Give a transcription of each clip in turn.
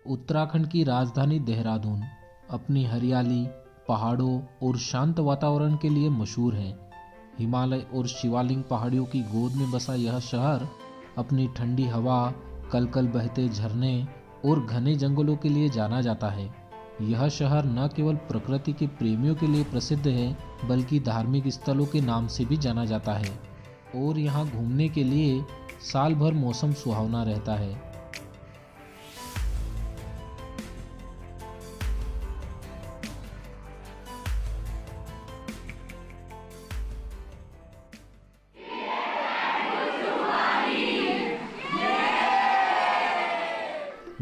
उत्तराखंड की राजधानी देहरादून अपनी हरियाली, पहाड़ों और शांत वातावरण के लिए मशहूर है। हिमालय और शिवालिक पहाड़ियों की गोद में बसा यह शहर अपनी ठंडी हवा, कल-कल बहते झरने और घने जंगलों के लिए जाना जाता है। यह शहर न केवल प्रकृति के प्रेमियों के लिए प्रसिद्ध है, बल्कि धार्मिक स्थलों के नाम से भी जाना जाता है और यहाँ घूमने के लिए साल भर मौसम सुहावना रहता है।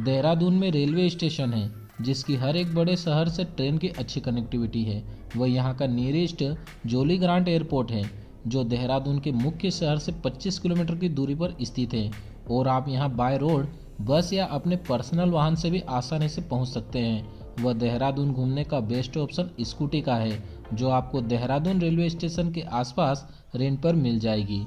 देहरादून में रेलवे स्टेशन है, जिसकी हर एक बड़े शहर से ट्रेन की अच्छी कनेक्टिविटी है। वह यहाँ का नियरेस्ट जोली ग्रांट एयरपोर्ट है, जो देहरादून के मुख्य शहर से 25 किलोमीटर की दूरी पर स्थित है और आप यहाँ बाय रोड, बस या अपने पर्सनल वाहन से भी आसानी से पहुँच सकते हैं। वह देहरादून घूमने का बेस्ट ऑप्शन स्कूटी का है, जो आपको देहरादून रेलवे स्टेशन के आसपास रेंट पर मिल जाएगी।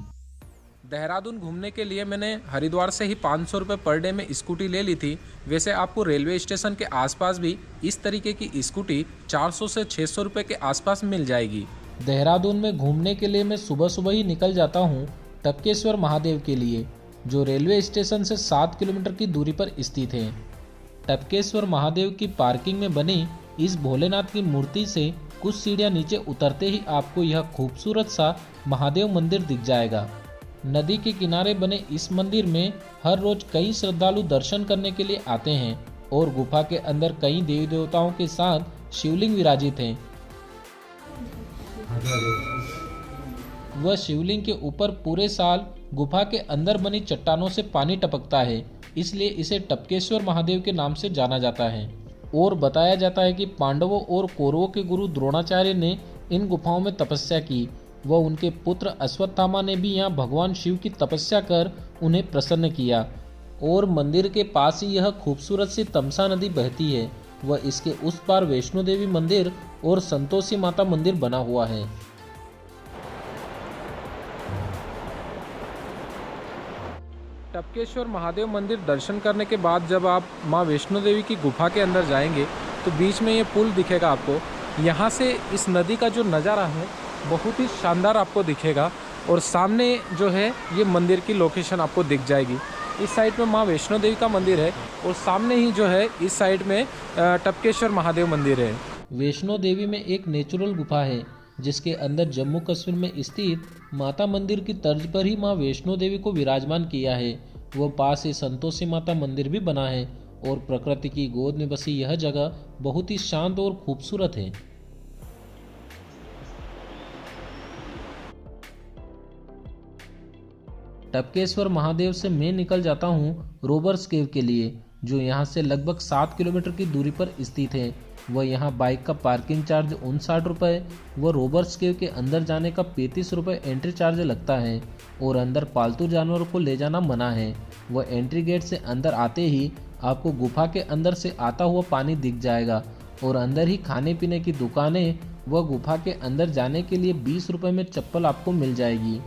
देहरादून घूमने के लिए मैंने हरिद्वार से ही 500 रुपये पर डे में स्कूटी ले ली थी। वैसे आपको रेलवे स्टेशन के आसपास भी इस तरीके की स्कूटी 400 से 600 रुपये के आसपास मिल जाएगी। देहरादून में घूमने के लिए मैं सुबह सुबह ही निकल जाता हूँ टपकेश्वर महादेव के लिए, जो रेलवे स्टेशन से 7 किलोमीटर की दूरी पर स्थित है। टपकेश्वर महादेव की पार्किंग में बनी इस भोलेनाथ की मूर्ति से कुछ सीढ़ियाँ नीचे उतरते ही आपको यह खूबसूरत सा महादेव मंदिर दिख जाएगा। नदी के किनारे बने इस मंदिर में हर रोज कई श्रद्धालु दर्शन करने के लिए आते हैं और गुफा के अंदर कई देवी देवताओं के साथ शिवलिंग विराजित हैं। वह शिवलिंग के ऊपर पूरे साल गुफा के अंदर बनी चट्टानों से पानी टपकता है, इसलिए इसे टपकेश्वर महादेव के नाम से जाना जाता है। और बताया जाता है कि पांडवों और कौरवों के गुरु द्रोणाचार्य ने इन गुफाओं में तपस्या की। वह उनके पुत्र अश्वत्थामा ने भी यहाँ भगवान शिव की तपस्या कर उन्हें प्रसन्न किया। और मंदिर के पास ही यह खूबसूरत सी तमसा नदी बहती है। वह इसके उस पार वैष्णो देवी मंदिर और संतोषी माता मंदिर बना हुआ है। टपकेश्वर महादेव मंदिर दर्शन करने के बाद जब आप माँ वैष्णो देवी की गुफा के अंदर जाएंगे तो बीच में ये पुल दिखेगा आपको। यहाँ से इस नदी का जो नज़ारा है बहुत ही शानदार आपको दिखेगा और सामने जो है ये मंदिर की लोकेशन आपको दिख जाएगी। इस साइड में माँ वैष्णो देवी का मंदिर है और सामने ही जो है इस साइड में टपकेश्वर महादेव मंदिर है। वैष्णो देवी में एक नेचुरल गुफा है, जिसके अंदर जम्मू कश्मीर में स्थित माता मंदिर की तर्ज पर ही माँ वैष्णो देवी को विराजमान किया है। वह पास ही संतोषी माता मंदिर भी बना है और प्रकृति की गोद में बसी यह जगह बहुत ही शांत और खूबसूरत है। टपकेश्वर महादेव से मैं निकल जाता हूँ रोबर्स केव के लिए, जो यहाँ से लगभग 7 किलोमीटर की दूरी पर स्थित है। वह यहाँ बाइक का पार्किंग चार्ज 59 रुपये व रोबर्स केव के अंदर जाने का 35 रुपये एंट्री चार्ज लगता है और अंदर पालतू जानवरों को ले जाना मना है। वह एंट्री गेट से अंदर आते ही आपको गुफा के अंदर से आता हुआ पानी दिख जाएगा और अंदर ही खाने पीने की दुकानें व गुफा के अंदर जाने के लिए 20 रुपये में चप्पल आपको मिल जाएगी।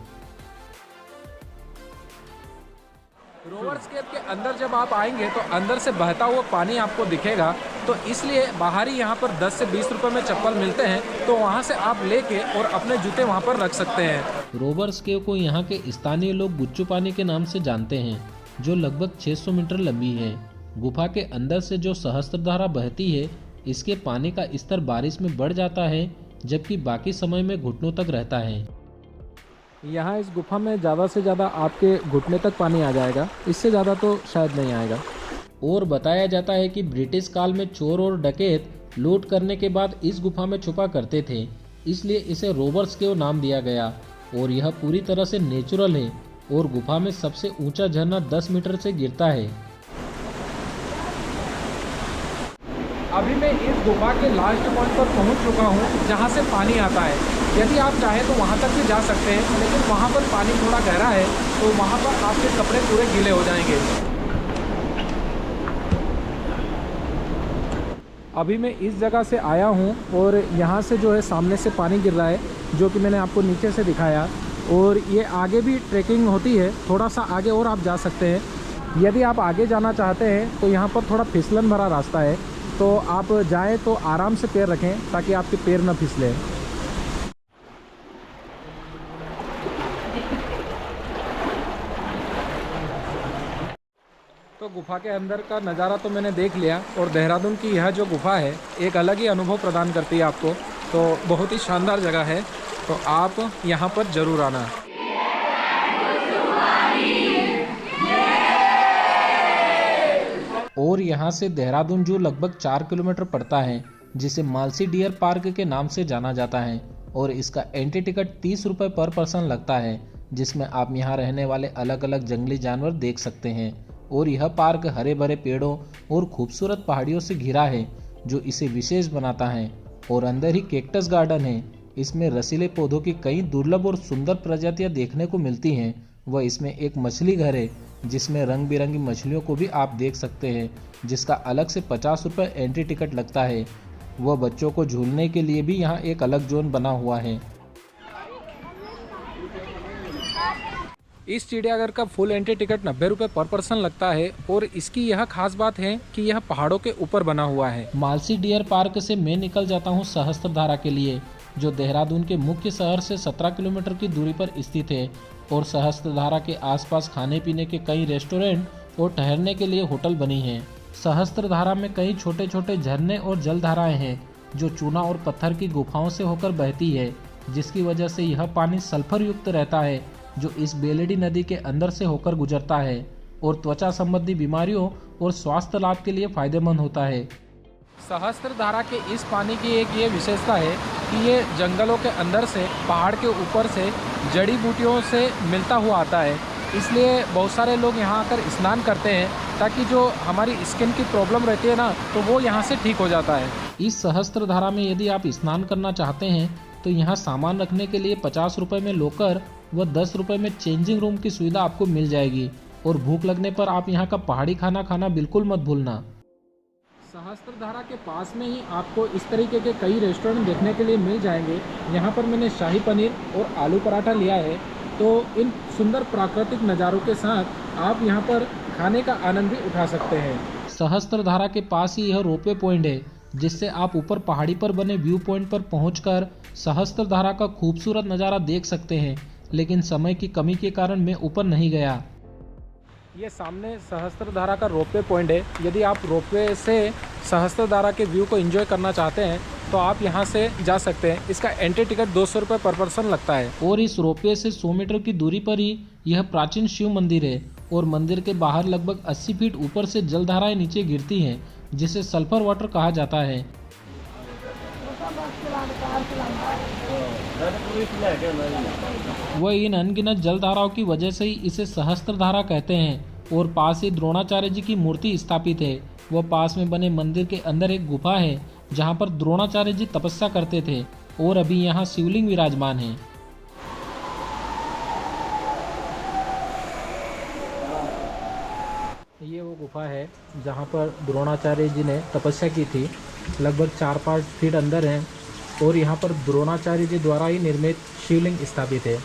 रोवर्स केव के अंदर जब आप आएंगे तो अंदर से बहता हुआ पानी आपको दिखेगा, तो इसलिए बाहर ही यहाँ पर 10 से 20 रुपए में चप्पल मिलते हैं, तो वहाँ से आप लेके और अपने जूते वहाँ पर रख सकते हैं। रोबर्स केव को यहाँ के स्थानीय लोग गुच्चू पानी के नाम से जानते हैं, जो लगभग 600 मीटर लंबी है। गुफा के अंदर से जो सहस्त्रधारा बहती है, इसके पानी का स्तर बारिश में बढ़ जाता है, जबकि बाकी समय में घुटनों तक रहता है। यहाँ इस गुफा में ज़्यादा से ज़्यादा आपके घुटने तक पानी आ जाएगा, इससे ज़्यादा तो शायद नहीं आएगा। और बताया जाता है कि ब्रिटिश काल में चोर और डकैत लूट करने के बाद इस गुफा में छुपा करते थे, इसलिए इसे रोबर्स केव नाम दिया गया। और यह पूरी तरह से नेचुरल है और गुफा में सबसे ऊंचा झरना 10 मीटर से गिरता है। अभी मैं इस गुफा के लास्ट पॉइंट पर पहुंच चुका हूं, जहां से पानी आता है। यदि आप चाहें तो वहां तक भी जा सकते हैं, लेकिन वहां पर पानी थोड़ा गहरा है, तो वहां पर आपके कपड़े पूरे गीले हो जाएंगे। अभी मैं इस जगह से आया हूं और यहां से जो है सामने से पानी गिर रहा है, जो कि मैंने आपको नीचे से दिखाया। और ये आगे भी ट्रैकिंग होती है, थोड़ा सा आगे और आप जा सकते हैं। यदि आप आगे जाना चाहते हैं तो यहाँ पर थोड़ा फिसलन भरा रास्ता है, तो आप जाएं तो आराम से पैर रखें ताकि आपके पैर न फिसले। तो गुफा के अंदर का नज़ारा तो मैंने देख लिया, और देहरादून की यह जो गुफा है एक अलग ही अनुभव प्रदान करती है आपको। तो बहुत ही शानदार जगह है, तो आप यहाँ पर ज़रूर आना। और यहाँ से देहरादून जू लगभग 4 किलोमीटर पड़ता है, जिसे मालसी डियर पार्क के नाम से जाना जाता है। और इसका एंट्री टिकट 30 रुपये पर पर्सन लगता है, जिसमें आप यहाँ रहने वाले अलग अलग जंगली जानवर देख सकते हैं। और यह पार्क हरे भरे पेड़ों और खूबसूरत पहाड़ियों से घिरा है, जो इसे विशेष बनाता है। और अंदर ही कैक्टस गार्डन है। इसमें रसीले पौधों की कई दुर्लभ और सुंदर प्रजातियां देखने को मिलती हैं। वह इसमें एक मछली घर है, जिसमें रंग बिरंगी मछलियों को भी आप देख सकते हैं, जिसका अलग से 50 रुपये एंट्री टिकट लगता है। वह बच्चों को झूलने के लिए भी यहाँ एक अलग जोन बना हुआ है। इस चिड़ियाघर का फुल एंट्री टिकट 90 रुपये पर पर्सन लगता है, और इसकी यह खास बात है कि यह पहाड़ों के ऊपर बना हुआ है। मालसी डियर पार्क से मैं निकल जाता हूँ सहस्त्रधारा के लिए, जो देहरादून के मुख्य शहर से 17 किलोमीटर की दूरी पर स्थित है। और सहस्त्रधारा के आसपास खाने पीने के कई रेस्टोरेंट और ठहरने के लिए होटल बनी हैं। सहस्त्रधारा में कई छोटे छोटे झरने और जलधाराएं हैं, जो चूना और पत्थर की गुफाओं से होकर बहती है, जिसकी वजह से यह पानी सल्फर युक्त रहता है, जो इस बेलडी नदी के अंदर से होकर गुजरता है और त्वचा संबंधी बीमारियों और स्वास्थ्य लाभ के लिए फायदेमंद होता है। सहस्त्रधारा के इस पानी की एक ये विशेषता है कि ये जंगलों के अंदर से, पहाड़ के ऊपर से जड़ी बूटियों से मिलता हुआ आता है। इसलिए बहुत सारे लोग यहाँ आकर स्नान करते हैं, ताकि जो हमारी स्किन की प्रॉब्लम रहती है ना, तो वो यहाँ से ठीक हो जाता है। इस सहस्त्रधारा में यदि आप स्नान करना चाहते हैं तो यहाँ सामान रखने के लिए 50 रुपये में लॉकर व 10 रुपये में चेंजिंग रूम की सुविधा आपको मिल जाएगी। और भूख लगने पर आप यहाँ का पहाड़ी खाना खाना बिल्कुल मत भूलना। सहस्त्रधारा के पास में ही आपको इस तरीके के कई रेस्टोरेंट देखने के लिए मिल जाएंगे। यहाँ पर मैंने शाही पनीर और आलू पराठा लिया है। तो इन सुंदर प्राकृतिक नज़ारों के साथ आप यहाँ पर खाने का आनंद भी उठा सकते हैं। सहस्त्रधारा के पास ही यह रोपवे पॉइंट है, जिससे आप ऊपर पहाड़ी पर बने व्यू पॉइंट पर पहुंचकर सहस्त्रधारा का खूबसूरत नज़ारा देख सकते हैं। लेकिन समय की कमी के कारण मैं ऊपर नहीं गया। ये सामने सहस्त्रधारा का रोपवे पॉइंट है। यदि आप रोपवे से सहस्त्रधारा के व्यू को एंजॉय करना चाहते हैं तो आप यहाँ से जा सकते हैं। इसका एंट्री टिकट 200 रुपये पर पर्सन लगता है। और इस रोपवे से 100 मीटर की दूरी पर ही यह प्राचीन शिव मंदिर है। और मंदिर के बाहर लगभग 80 फीट ऊपर से जलधाराएं नीचे गिरती हैं, जिसे सल्फर वाटर कहा जाता है। वह इन अनगिनत जलधाराओं की वजह से ही इसे सहस्त्रधारा कहते हैं। और पास ही द्रोणाचार्य जी की मूर्ति स्थापित है। वह पास में बने मंदिर के अंदर एक गुफा है, जहां पर द्रोणाचार्य जी तपस्या करते थे। और अभी यहाँ शिवलिंग विराजमान है। ये वो गुफा है जहाँ पर द्रोणाचार्य जी ने तपस्या की थी। लगभग 4-5 फीट अंदर है, और यहाँ पर द्रोणाचार्य जी द्वारा ही निर्मित शिवलिंग स्थापित है।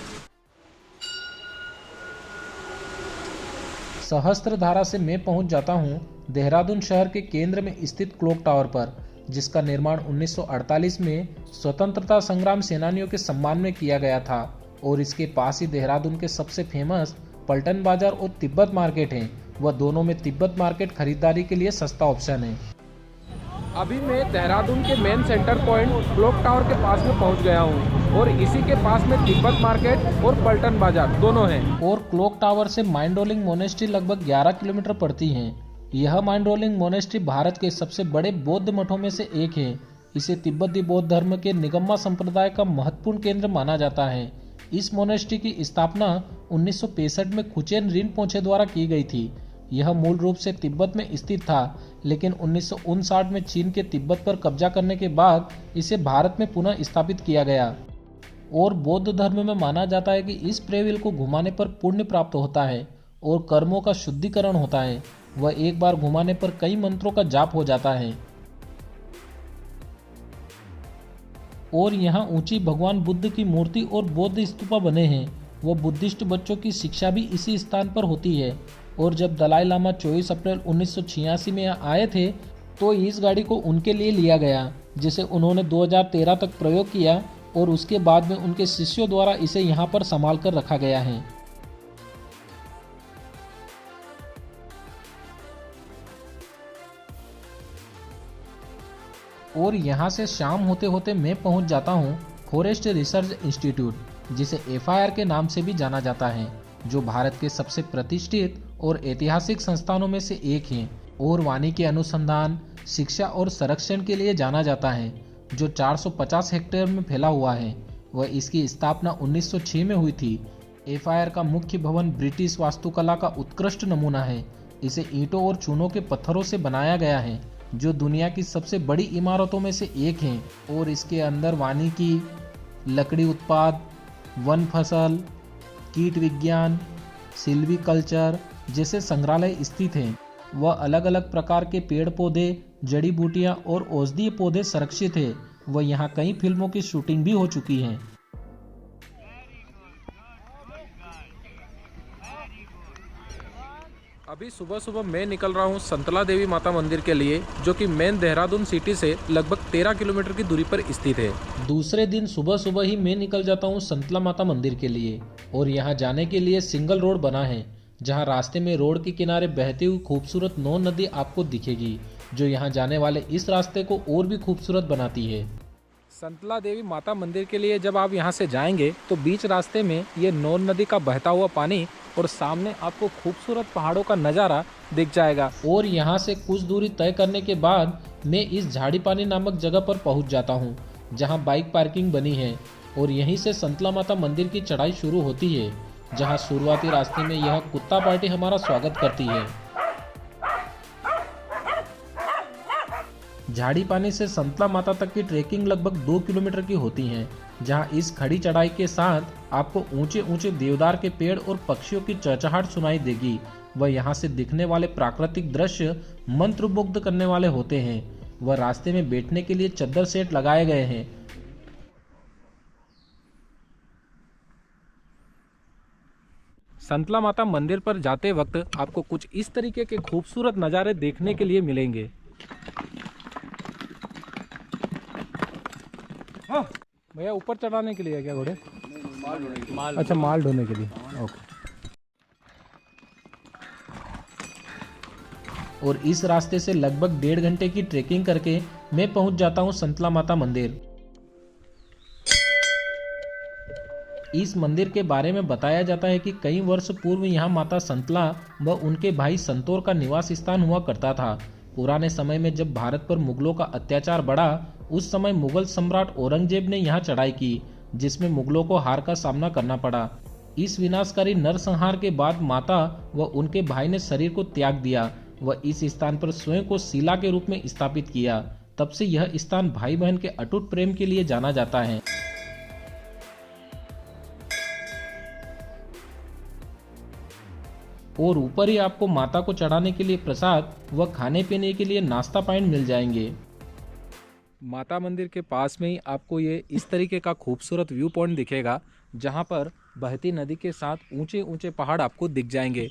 सहस्त्रधारा से मैं पहुंच जाता हूं देहरादून शहर के केंद्र में स्थित क्लॉक टावर पर, जिसका निर्माण 1948 में स्वतंत्रता संग्राम सेनानियों के सम्मान में किया गया था। और इसके पास ही देहरादून के सबसे फेमस पलटन बाजार और तिब्बत मार्केट है। वह दोनों में तिब्बत मार्केट खरीदारी के लिए सस्ता ऑप्शन है। अभी मैं देहरादून के main centre point clock tower के पास में पहुंच गया हूं, और इसी के पास में तिब्बत मार्केट और पलटन बाजार दोनों हैं। और क्लॉक टावर से माइंडरोलिंग मोनेस्ट्री लगभग 11 किलोमीटर पड़ती है। यह माइंडरोलिंग मोनेस्ट्री भारत के सबसे बड़े बौद्ध मठों में से एक है। इसे तिब्बती बौद्ध धर्म के निगम्मा संप्रदाय का महत्वपूर्ण केंद्र माना जाता है। इस मोनेस्ट्री की स्थापना 1965 में खुचेन रिनपोचे द्वारा की गई थी। यह मूल रूप से तिब्बत में स्थित था, लेकिन 1959 में चीन के तिब्बत पर कब्जा करने के बाद इसे भारत में पुनः स्थापित किया गया। और बौद्ध धर्म में माना जाता है कि इस प्रेविल को घुमाने पर पुण्य प्राप्त होता है और कर्मों का शुद्धिकरण होता है। वह एक बार घुमाने पर कई मंत्रों का जाप हो जाता है। और यहाँ ऊंची भगवान बुद्ध की मूर्ति और बौद्ध स्तूपा बने हैं। वह बुद्धिस्ट बच्चों की शिक्षा भी इसी स्थान पर होती है। और जब दलाई लामा 24 अप्रैल 1986 में यहाँ आए थे तो इस गाड़ी को उनके लिए लिया गया, जिसे उन्होंने 2013 तक प्रयोग किया और उसके बाद में उनके शिष्यों द्वारा इसे यहाँ पर संभाल कर रखा गया है। और यहाँ से शाम होते होते मैं पहुँच जाता हूँ फॉरेस्ट रिसर्च इंस्टीट्यूट, जिसे FIR के नाम से भी जाना जाता है, जो भारत के सबसे प्रतिष्ठित और ऐतिहासिक संस्थानों में से एक है और वानिकी अनुसंधान, शिक्षा और संरक्षण के लिए जाना जाता है, जो 450 हेक्टेयर में फैला हुआ है। वह इसकी स्थापना 1906 में हुई थी। FIR का मुख्य भवन ब्रिटिश वास्तुकला का उत्कृष्ट नमूना है। इसे ईंटों और चूनों के पत्थरों से बनाया गया है, जो दुनिया की सबसे बड़ी इमारतों में से एक है और इसके अंदर वानिकी, लकड़ी उत्पाद, वन फसल, कीट विज्ञान, सिल्वीकल्चर जैसे संग्रहालय स्थित हैं। वह अलग अलग प्रकार के पेड़ पौधे, जड़ी बूटियां और औषधीय पौधे संरक्षित है। वह यहाँ कई फिल्मों की शूटिंग भी हो चुकी है। अभी सुबह सुबह मैं निकल रहा हूँ संतला देवी माता मंदिर के लिए, जो कि मेन देहरादून सिटी से लगभग 13 किलोमीटर की दूरी पर स्थित है। दूसरे दिन सुबह सुबह ही मैं निकल जाता हूँ संतला माता मंदिर के लिए और यहाँ जाने के लिए सिंगल रोड बना है, जहाँ रास्ते में रोड के किनारे बहती हुई खूबसूरत नौन नदी आपको दिखेगी, जो यहाँ जाने वाले इस रास्ते को और भी खूबसूरत बनाती है। संतला देवी माता मंदिर के लिए जब आप यहाँ से जाएंगे तो बीच रास्ते में ये नौन नदी का बहता हुआ पानी और सामने आपको खूबसूरत पहाड़ों का नज़ारा दिख जाएगा। और यहाँ से कुछ दूरी तय करने के बाद मैं इस झाड़ी पानी नामक जगह पर पहुँच जाता हूँ, जहाँ बाइक पार्किंग बनी है और यहीं से संतला माता मंदिर की चढ़ाई शुरू होती है, जहाँ शुरुआती रास्ते में यह कुत्ता पार्टी हमारा स्वागत करती है। झाड़ी पानी से संतला माता तक की ट्रेकिंग लगभग 2 किलोमीटर की होती है, जहां इस खड़ी चढ़ाई के साथ आपको ऊंचे ऊंचे देवदार के पेड़ और पक्षियों की चहचहाट सुनाई देगी। वह यहाँ से दिखने वाले प्राकृतिक दृश्य मंत्रमुग्ध करने वाले होते हैं। वह रास्ते में बैठने के लिए चद्दर सेट लगाए गए हैं। संतला माता मंदिर पर जाते वक्त आपको कुछ इस तरीके के खूबसूरत नज़ारे देखने के लिए मिलेंगे। भैया ऊपर चढ़ाने के लिए है क्या घोड़े? अच्छा, माल ढोने के लिए। ओके। और इस रास्ते से लगभग 1.5 घंटे की ट्रेकिंग करके मैं पहुंच जाता हूं संतला माता मंदिर। इस मंदिर के बारे में बताया जाता है कि कई वर्ष पूर्व यहाँ माता संतला व उनके भाई संतोर का निवास स्थान हुआ करता था। पुराने समय में जब भारत पर मुगलों का अत्याचार बढ़ा, उस समय मुगल सम्राट औरंगजेब ने यहाँ चढ़ाई की, जिसमें मुगलों को हार का सामना करना पड़ा। इस विनाशकारी नरसंहार के बाद माता व उनके भाई ने शरीर को त्याग दिया व इस स्थान पर स्वयं को शिला के रूप में स्थापित किया। तब से यह स्थान भाई बहन के अटूट प्रेम के लिए जाना जाता है। और ऊपर ही आपको माता को चढ़ाने के लिए प्रसाद व खाने पीने के लिए नाश्ता पॉइंट मिल जाएंगे। माता मंदिर के पास में ही आपको ये इस तरीके का खूबसूरत व्यू पॉइंट दिखेगा, जहाँ पर बहती नदी के साथ ऊंचे ऊंचे पहाड़ आपको दिख जाएंगे।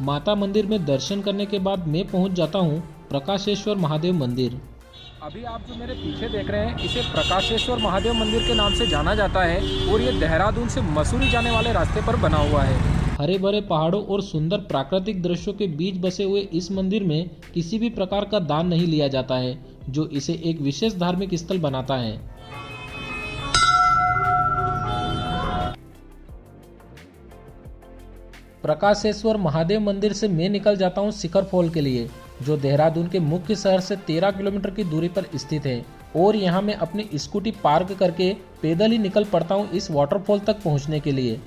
माता मंदिर में दर्शन करने के बाद मैं पहुंच जाता हूं प्रकाशेश्वर महादेव मंदिर। अभी आप जो मेरे पीछे देख रहे हैं, इसे प्रकाशेश्वर महादेव मंदिर के नाम से जाना जाता है और ये देहरादून से मसूरी जाने वाले रास्ते पर बना हुआ है। हरे भरे पहाड़ों और सुंदर प्राकृतिक दृश्यों के बीच बसे हुए इस मंदिर में किसी भी प्रकार का दान नहीं लिया जाता है, जो इसे एक विशेष धार्मिक स्थल बनाता है। प्रकाशेश्वर महादेव मंदिर से मैं निकल जाता हूँ शिखर फॉल के लिए, जो देहरादून के मुख्य शहर से 13 किलोमीटर की दूरी पर स्थित है। और यहाँ मैं अपनी स्कूटी पार्क करके पैदल ही निकल पड़ता हूँ इस वाटरफॉल तक पहुँचने के लिए।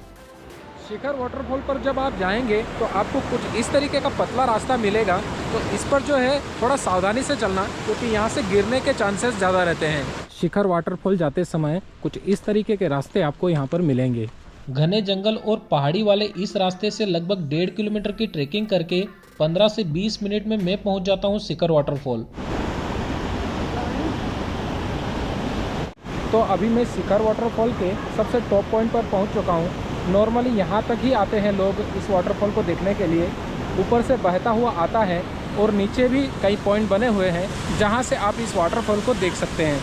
शिखर वाटरफॉल पर जब आप जाएंगे तो आपको कुछ इस तरीके का पतला रास्ता मिलेगा, तो इस पर जो है थोड़ा सावधानी से चलना, क्योंकि यहाँ से गिरने के चांसेस ज़्यादा रहते हैं। शिखर वाटरफॉल जाते समय कुछ इस तरीके के रास्ते आपको यहाँ पर मिलेंगे। घने जंगल और पहाड़ी वाले इस रास्ते से लगभग 1.5 किलोमीटर की ट्रेकिंग करके 15 से 20 मिनट में मैं पहुंच जाता हूं शिखर वाटरफॉल। तो अभी मैं शिखर वाटरफॉल के सबसे टॉप पॉइंट पर पहुंच चुका हूं। नॉर्मली यहां तक ही आते हैं लोग इस वाटरफॉल को देखने के लिए। ऊपर से बहता हुआ आता है और नीचे भी कई पॉइंट बने हुए हैं जहां से आप इस वाटरफॉल को देख सकते हैं।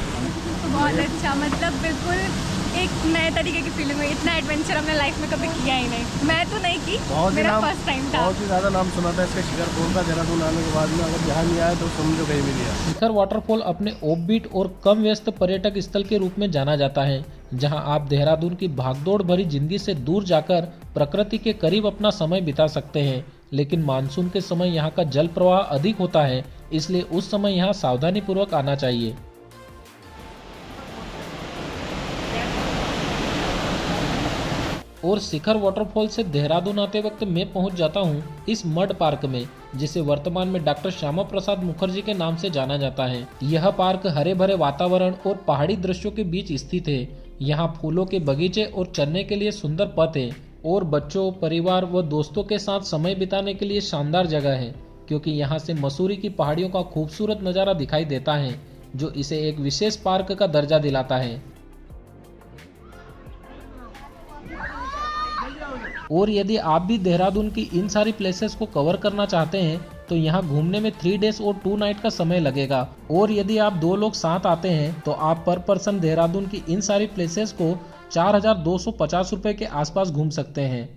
बहुत अच्छा, मतलब बिल्कुल एक नए तरीके की फीलिंग हुई। इतना एडवेंचर हमने लाइफ में कभी किया ही नहीं। मैं तो नहीं की, मेरा फर्स्ट टाइम था। बहुत ही ज़्यादा नाम सुना था इसके शिखर फॉल का। देहरादून आने के बाद में अगर यहाँ नहीं आया तो समझो कहीं भी नहीं आया। शिखर वाटरफॉल अपने ऑफबीट और कम व्यस्त पर्यटक स्थल के रूप में जाना जाता है, जहां आप देहरादून की भागदौड़ भरी जिंदगी से दूर जाकर प्रकृति के करीब अपना समय बिता सकते हैं। लेकिन मानसून के समय यहाँ का जल प्रवाह अधिक होता है, इसलिए उस समय यहाँ सावधानी पूर्वक आना चाहिए। और शिखर वाटरफॉल से देहरादून आते वक्त मैं पहुंच जाता हूं इस मड पार्क में, जिसे वर्तमान में डॉक्टर श्यामा प्रसाद मुखर्जी के नाम से जाना जाता है। यह पार्क हरे भरे वातावरण और पहाड़ी दृश्यों के बीच स्थित है। यहाँ फूलों के बगीचे और चलने के लिए सुंदर पथ है और बच्चों, परिवार व दोस्तों के साथ समय बिताने के लिए शानदार जगह है, क्योंकि यहाँ से मसूरी की पहाड़ियों का खूबसूरत नज़ारा दिखाई देता है, जो इसे एक विशेष पार्क का दर्जा दिलाता है। और यदि आप भी देहरादून की इन सारी प्लेसेस को कवर करना चाहते हैं तो यहाँ घूमने में 3 डेज और 2 नाइट का समय लगेगा। और यदि आप 2 लोग साथ आते हैं तो आप पर पर्सन देहरादून की इन सारी प्लेसेस को 4,250 रुपये के आसपास घूम सकते हैं।